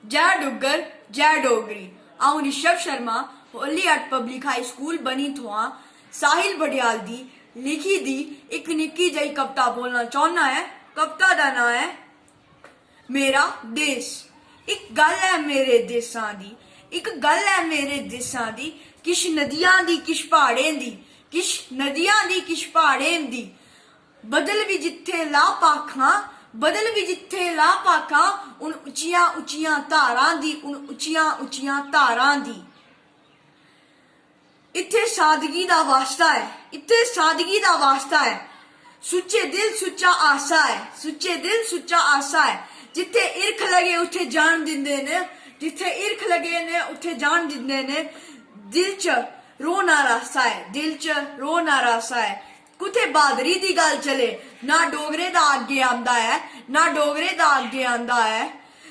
जय डुग्गर जय डोगरी। आऊं ऋषभ शर्मा होली अट पब्लिक हाई स्कूल बनी थुआ साहिल बडियाल दी लिखी दी एक निक्की जही कविता बोलना चाहना है। कविता का नाम है मेरा देश। एक गल है मेरे देसां दी, एक गल है मेरे देसां दी, किश नदियां दी किश पहाड़ें दी, किश नदियां दी किश पहाड़ें दी। बदल भी जिथे ला पाखां, बदल भी जिथे ला पाखां, उन उचियां उचियां धारां दी, उन उचियां उचियां धारां दी। इत्थे सादगी दा वास्ता है, इत्थे सादगी दा वास्ता है। सुच्चे दिल सुच्चा आसा है, सुच्चे दिल सुच्चा आसा है। जिथे इर्ख लगे उठे जान दिंदे ने, जिथे इर्ख लगे ने उठे जान दिंदे ने। दिल च रो ना रासा है, दिल च रो ना रासा है। कुथे बहादरी दी गल चले ना डोगरे दा अगे आंदा है, ना डोगरे दा अगे आंदा है।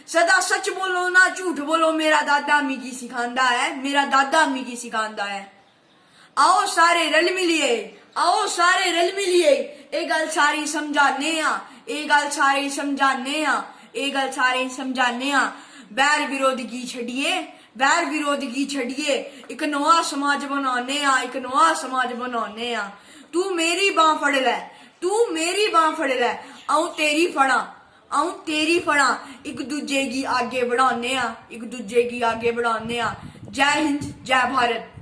सदा सच बोलो ना झूठ बोलो, मेरा दादा मिगी सिखांदा है, मेरा दादा मिगी सिखांदा है। आओ सारे रल मिलिए, आओ सारे रल मिलिए, ये गल सारी समझाने आ, ये गल सारी समझाने आ, ये गल सारी समझाने आ। बैर विरोधी छड़िए, बैर विरोधी छड़िए, एक नवा समाज बनाने आ, एक नवा समाज बनाने आ। तू मेरी बांह फड़ लै, तू मेरी बांह फड़ लै, आऊं तेरी फड़ा, आऊं तेरी फड़ा। एक दूजे की आगे बढ़ाने आ, एक दूजे की आगे बढ़ाने आ। जय हिंद जय भारत।